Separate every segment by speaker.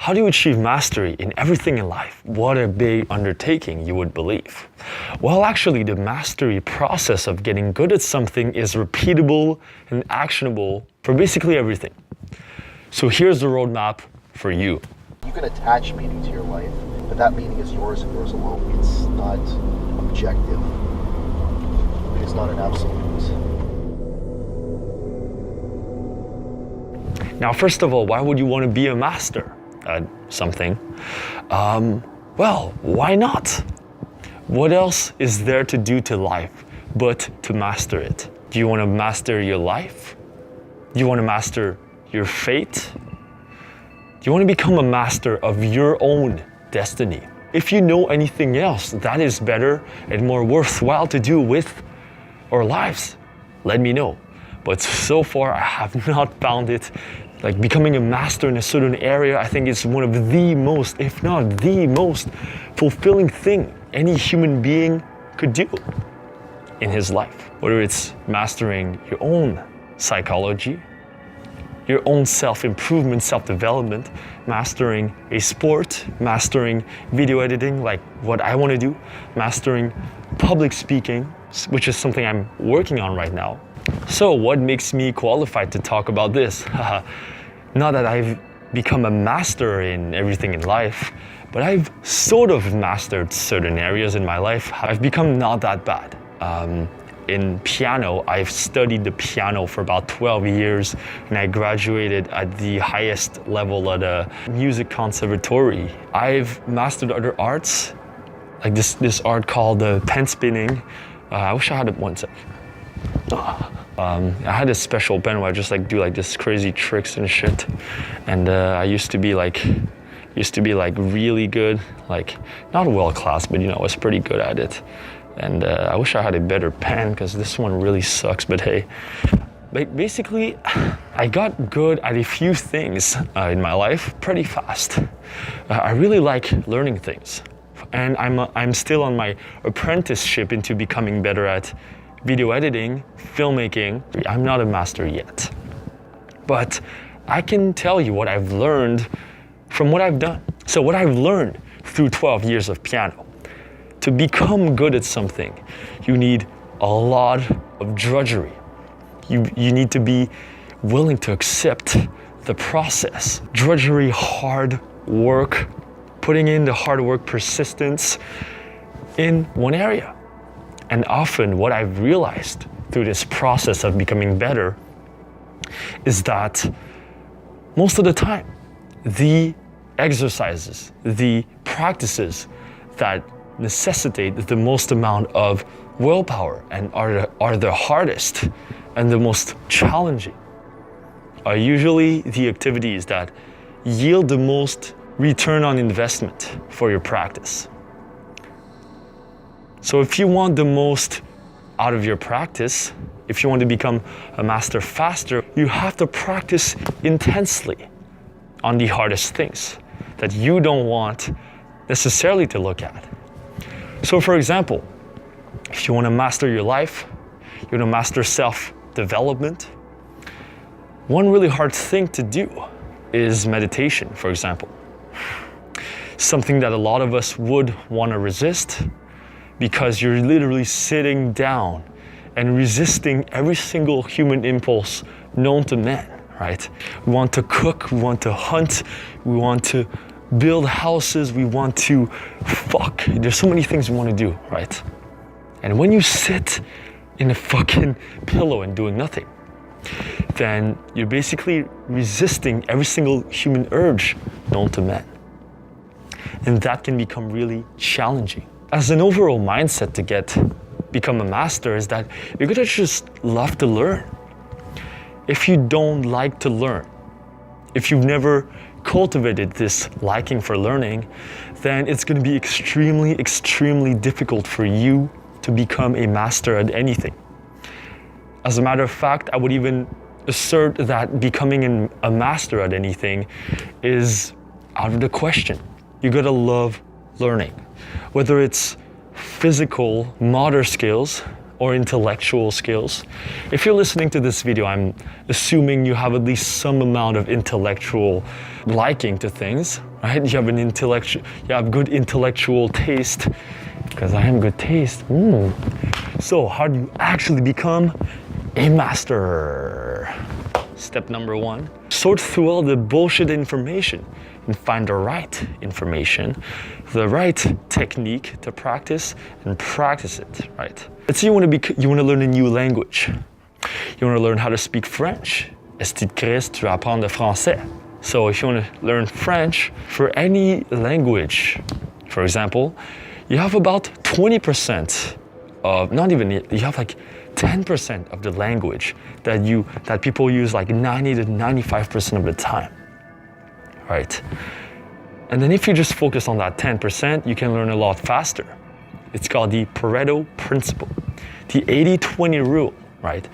Speaker 1: How do you achieve mastery in everything in life? What a big undertaking, you would believe. Well, actually, the mastery process of getting good at something is repeatable and actionable for basically everything. So here's the roadmap for you.
Speaker 2: You can attach meaning to your life, but that meaning is yours and yours alone. It's not objective. It's not an absolute.
Speaker 1: Now, first of all, why would you want to be a master at something? Well, why not? What else is there to do to life but to master it? Do you want to master your life? Do you want to master your fate? Do you want to become a master of your own destiny? If you know anything else that is better and more worthwhile to do with our lives, let me know. But so far, I have not found it. Like becoming a master in a certain area, I think it's one of the most, if not the most fulfilling thing any human being could do in his life. Whether it's mastering your own psychology, your own self-improvement, self-development, mastering a sport, mastering video editing, like what I want to do, mastering public speaking, which is something I'm working on right now. So what makes me qualified to talk about this? Not that I've become a master in everything in life, but I've sort of mastered certain areas in my life. I've become not that bad. In piano, I've studied the piano for about 12 years, and I graduated at the highest level at a music conservatory. I've mastered other arts, like this art called pen spinning. I wish I had it one sec. I had a special pen where I just do this crazy tricks and shit, and I used to be like really good, like not world class, but I was pretty good at it. And I wish I had a better pen because this one really sucks. But hey, basically, I got good at a few things in my life pretty fast. I really like learning things, and I'm still on my apprenticeship into becoming better at video editing, filmmaking. I'm not a master yet, but I can tell you what I've learned from what I've done. So what I've learned through 12 years of piano, to become good at something, you need a lot of drudgery. You need to be willing to accept the process. Drudgery, hard work, putting in the hard work, persistence in one area. And often what I've realized through this process of becoming better is that most of the time, the exercises, the practices that necessitate the most amount of willpower and are the hardest and the most challenging are usually the activities that yield the most return on investment for your practice. So if you want the most out of your practice, if you want to become a master faster, you have to practice intensely on the hardest things that you don't want necessarily to look at. So for example, if you want to master your life, you want to master self-development, one really hard thing to do is meditation, for example. Something that a lot of us would want to resist, because you're literally sitting down and resisting every single human impulse known to man, right? We want to cook, we want to hunt, we want to build houses, we want to fuck. There's so many things we want to do, right? And when you sit in a fucking pillow and doing nothing, then you're basically resisting every single human urge known to man. And that can become really challenging. As an overall mindset to become a master is that you're gonna just love to learn. If you don't like to learn, if you've never cultivated this liking for learning, then it's gonna be extremely, extremely difficult for you to become a master at anything. As a matter of fact, I would even assert that becoming a master at anything is out of the question. You gotta love learning. Whether it's physical, motor skills, or intellectual skills. If you're listening to this video, I'm assuming you have at least some amount of intellectual liking to things, right? You have good intellectual taste, because I am good taste. So how do you actually become a master? Step number 1, sort through all the bullshit information and find the right information, the right technique to practice, and practice it, right? Let's say you want to learn a new language. You want to learn how to speak French. Esti de Christ, tu vas apprendre le français. So if you want to learn French for any language, for example, you have about 20% of, not even, you have like 10% of the language that people use like 90 to 95% of the time, right? And then if you just focus on that 10%, you can learn a lot faster. It's called the Pareto principle, the 80-20 rule, right?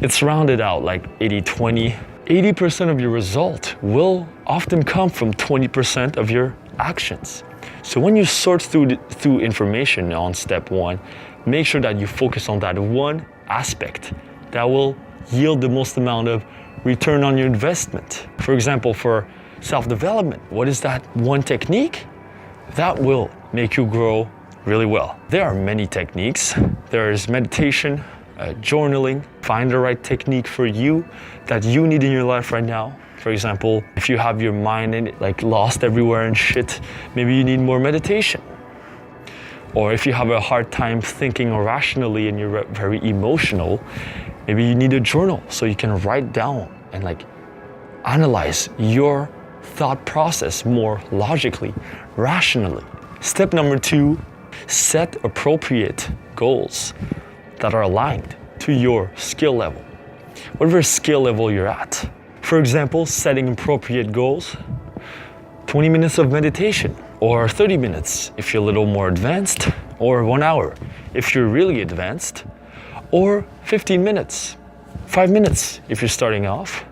Speaker 1: It's rounded out like 80-20. 80% of your result will often come from 20% of your actions. So when you sort through information on step 1, make sure that you focus on that one aspect that will yield the most amount of return on your investment. For example, for self-development, what is that one technique that will make you grow really well? There are many techniques. There is meditation, journaling. Find the right technique for you that you need in your life right now. For example, if you have your mind in it, like lost everywhere and shit, maybe you need more meditation. Or if you have a hard time thinking rationally and you're very emotional, maybe you need a journal so you can write down and like analyze your thought process more logically, rationally. Step number 2, set appropriate goals that are aligned to your skill level, whatever skill level you're at. For example, setting appropriate goals, 20 minutes of meditation, or 30 minutes if you're a little more advanced, or 1 hour if you're really advanced, or 15 minutes, 5 minutes if you're starting off.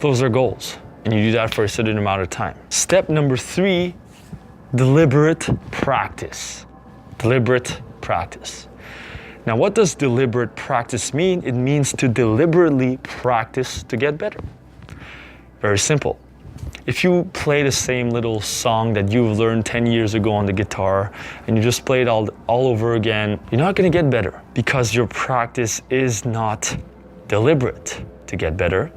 Speaker 1: Those are goals, and you do that for a certain amount of time. Step number 3, deliberate practice. Deliberate practice. Now, what does deliberate practice mean? It means to deliberately practice to get better. Very simple. If you play the same little song that you've learned 10 years ago on the guitar and you just play it all over again, you're not going to get better because your practice is not deliberate to get better.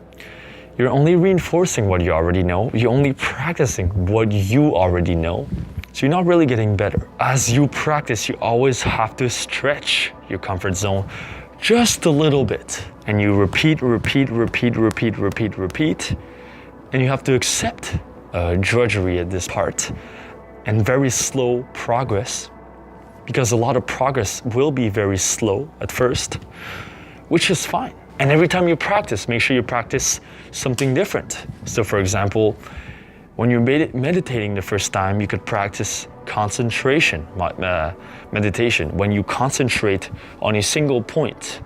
Speaker 1: You're only reinforcing what you already know. You're only practicing what you already know. So you're not really getting better. As you practice, you always have to stretch your comfort zone just a little bit. And you repeat, and you have to accept drudgery at this part and very slow progress, because a lot of progress will be very slow at first, which is fine. And every time you practice, make sure you practice something different. So for example, when you're meditating the first time, you could practice concentration meditation, when you concentrate on a single point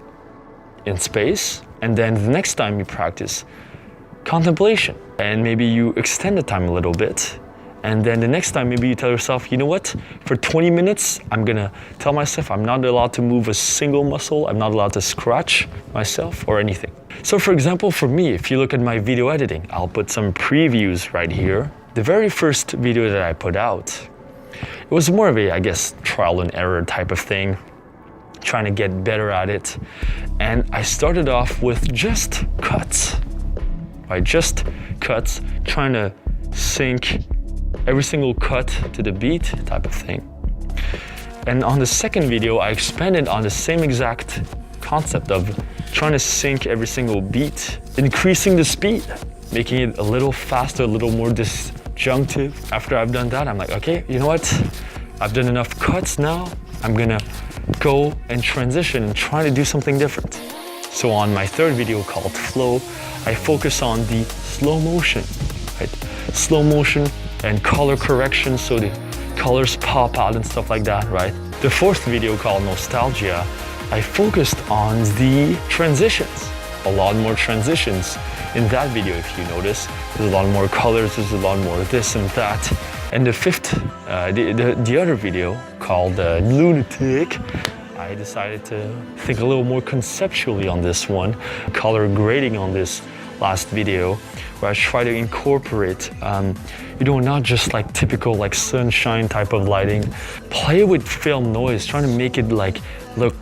Speaker 1: in space, and then the next time you practice contemplation, and maybe you extend the time a little bit, and then the next time maybe you tell yourself, you know what, for 20 minutes I'm gonna tell myself I'm not allowed to move a single muscle, I'm not allowed to scratch myself or anything. So for example, for me, if you look at my video editing, I'll put some previews right here. The very first video that I put out, it was more of a, I guess, trial and error type of thing, trying to get better at it. And I started off with just cuts, right? Just cuts, trying to sync every single cut to the beat type of thing. And on the second video, I expanded on the same exact concept of trying to sync every single beat, increasing the speed, making it a little faster, a little more disjunctive. After I've done that, I'm like, okay, you know what? I've done enough cuts now. I'm gonna go and transition and try to do something different. So on my third video called Flow, I focus on the slow motion, right? Slow motion and color correction, so the colors pop out and stuff like that, right? The fourth video called Nostalgia, I focused on the transitions, a lot more transitions in that video. If you notice, there's a lot more colors, there's a lot more this and that. And the fifth, the other video called Lunatic, I I decided to think a little more conceptually on this one, color grading on this last video, where I try to incorporate, not just like typical like sunshine type of lighting, play with film noise, trying to make it like look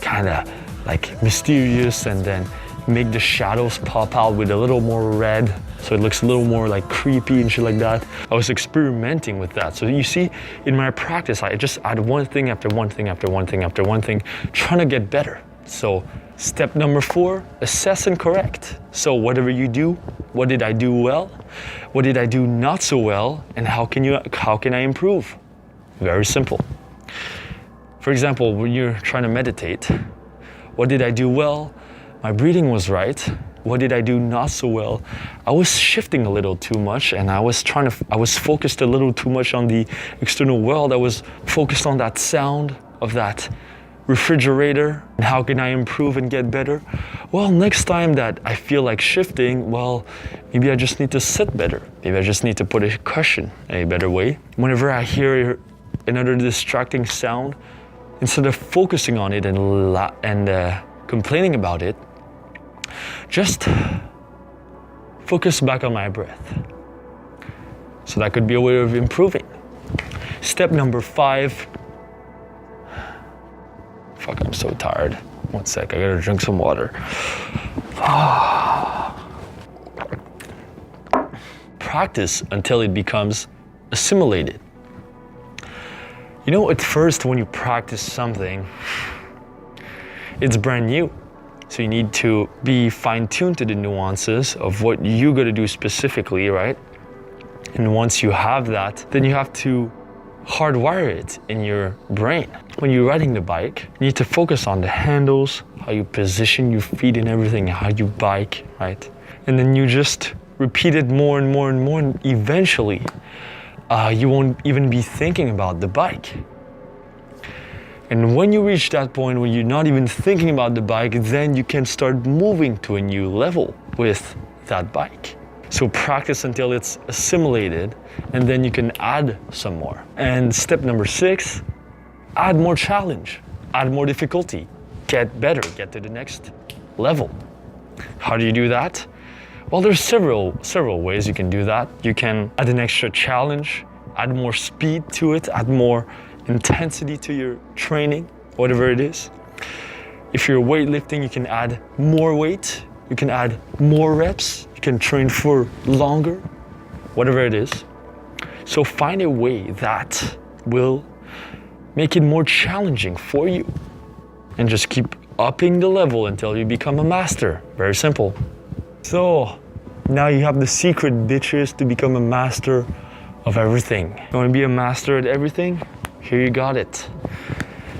Speaker 1: kind of like mysterious, and then make the shadows pop out with a little more red, so it looks a little more like creepy and shit like that. I was experimenting with that. So you see, in my practice, I just add one thing after one thing after one thing after one thing, trying to get better. So step number 4, assess and correct. So whatever you do, what did I do well? What did I do not so well? And how can I improve? Very simple. For example, when you're trying to meditate, what did I do well? My breathing was right. What did I do not so well? I was shifting a little too much, and I was focused a little too much on the external world. I was focused on that sound of that refrigerator. And how can I improve and get better? Well, next time that I feel like shifting, well, maybe I just need to sit better. Maybe I just need to put a cushion in a better way. Whenever I hear another distracting sound, instead of focusing on it and complaining about it, just focus back on my breath. So that could be a way of improving. Step number 5. Fuck, I'm so tired. One sec, I gotta drink some water. Practice until it becomes assimilated. At first when you practice something, it's brand new. So you need to be fine-tuned to the nuances of what you're gonna do specifically, right? And once you have that, then you have to hardwire it in your brain. When you're riding the bike, you need to focus on the handles, how you position your feet and everything, how you bike, right? And then you just repeat it more and more and more, and eventually you won't even be thinking about the bike. And when you reach that point where you're not even thinking about the bike, then you can start moving to a new level with that bike. So practice until it's assimilated, and then you can add some more. And step number 6, add more challenge, add more difficulty, get better, get to the next level. How do you do that? Well, there's several ways you can do that. You can add an extra challenge, add more speed to it, add more intensity to your training, whatever it is. If you're weightlifting, you can add more weight, you can add more reps, you can train for longer, whatever it is. So find a way that will make it more challenging for you, and just keep upping the level until you become a master. Very simple. So now you have the secret, bitches, to become a master of everything. You want to be a master at everything? Here you got it.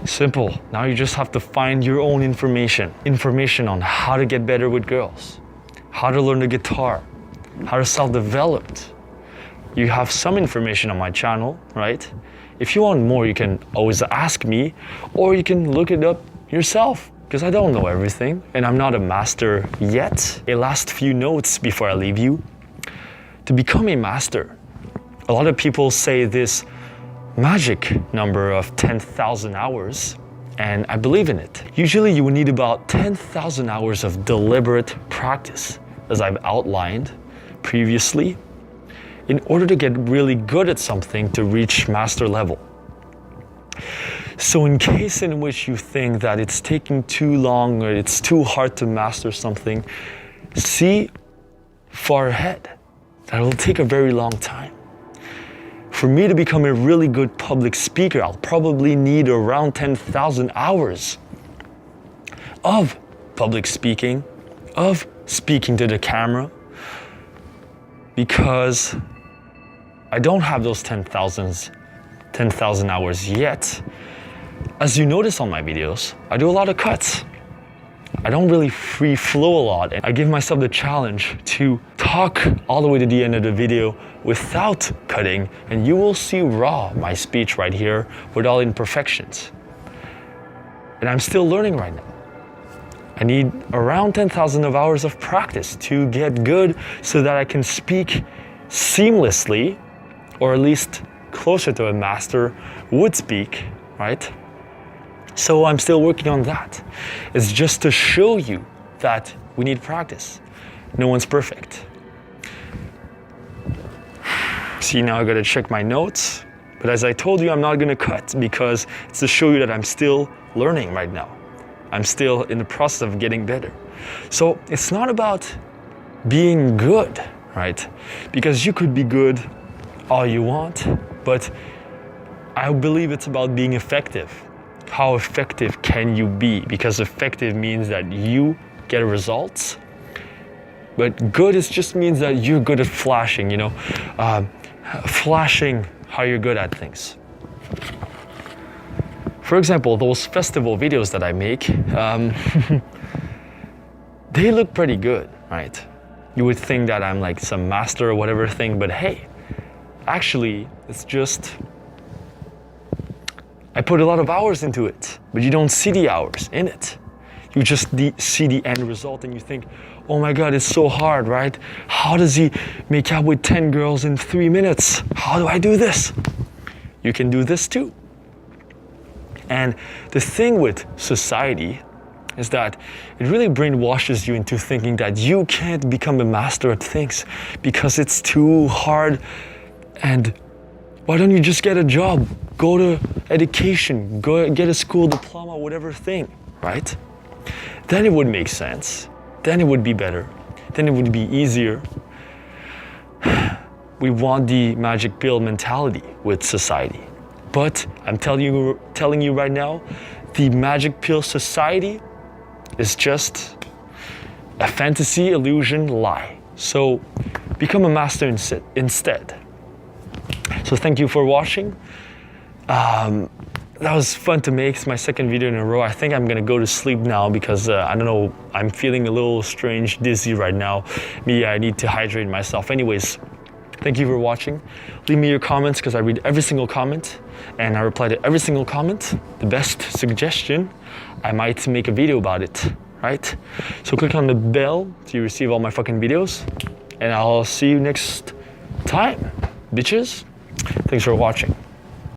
Speaker 1: Simple. Now you just have to find your own information on how to get better with girls, how to learn the guitar, how to self-develop. You have some information on my channel, right? If you want more, you can always ask me, or you can look it up yourself, because I don't know everything and I'm not a master yet. A last few notes before I leave you. To become a master, a lot of people say this magic number of 10,000 hours, and I believe in it. Usually you will need about 10,000 hours of deliberate practice, as I've outlined previously, in order to get really good at something to reach master level. So in case in which you think that it's taking too long or it's too hard to master something, see far ahead. That will take a very long time. For me to become a really good public speaker, I'll probably need around 10,000 hours of public speaking, of speaking to the camera, because I don't have those 10,000 hours yet. As you notice on my videos, I do a lot of cuts. I don't really free flow a lot, and I give myself the challenge to talk all the way to the end of the video without cutting, and you will see raw my speech right here with all imperfections. And I'm still learning right now. I need around 10,000 hours of practice to get good so that I can speak seamlessly, or at least closer to a master would speak, right? So I'm still working on that. It's just to show you that we need practice. No one's perfect. See, now I gotta check my notes. But as I told you, I'm not gonna cut because it's to show you that I'm still learning right now. I'm still in the process of getting better. So it's not about being good, right? Because you could be good all you want, but I believe it's about being effective. How effective can you be? Because effective means that you get results, but good just means that you're good at flashing, flashing how you're good at things. For example, those festival videos that I make, they look pretty good, right? You would think that I'm like some master or whatever thing, but hey, actually, it's just, I put a lot of hours into it, but you don't see the hours in it. You just see the end result and you think, oh my God, it's so hard, right? How does he make out with 10 girls in 3 minutes? How do I do this? You can do this too. And the thing with society is that it really brainwashes you into thinking that you can't become a master at things because it's too hard. And why don't you just get a job, go to education, go get a school diploma, whatever thing, right? Then it would make sense. Then it would be better. Then it would be easier. We want the magic pill mentality with society. But I'm telling you right now, the magic pill society is just a fantasy, illusion, lie. So become a master instead. So thank you for watching. That was fun to make. It's my second video in a row. I think I'm gonna go to sleep now because I don't know, I'm feeling a little strange, dizzy right now. I need to hydrate myself. Anyways, thank you for watching. Leave me your comments because I read every single comment and I reply to every single comment. The best suggestion, I might make a video about it, right? So click on the bell to receive all my fucking videos and I'll see you next time, bitches. Thanks for watching.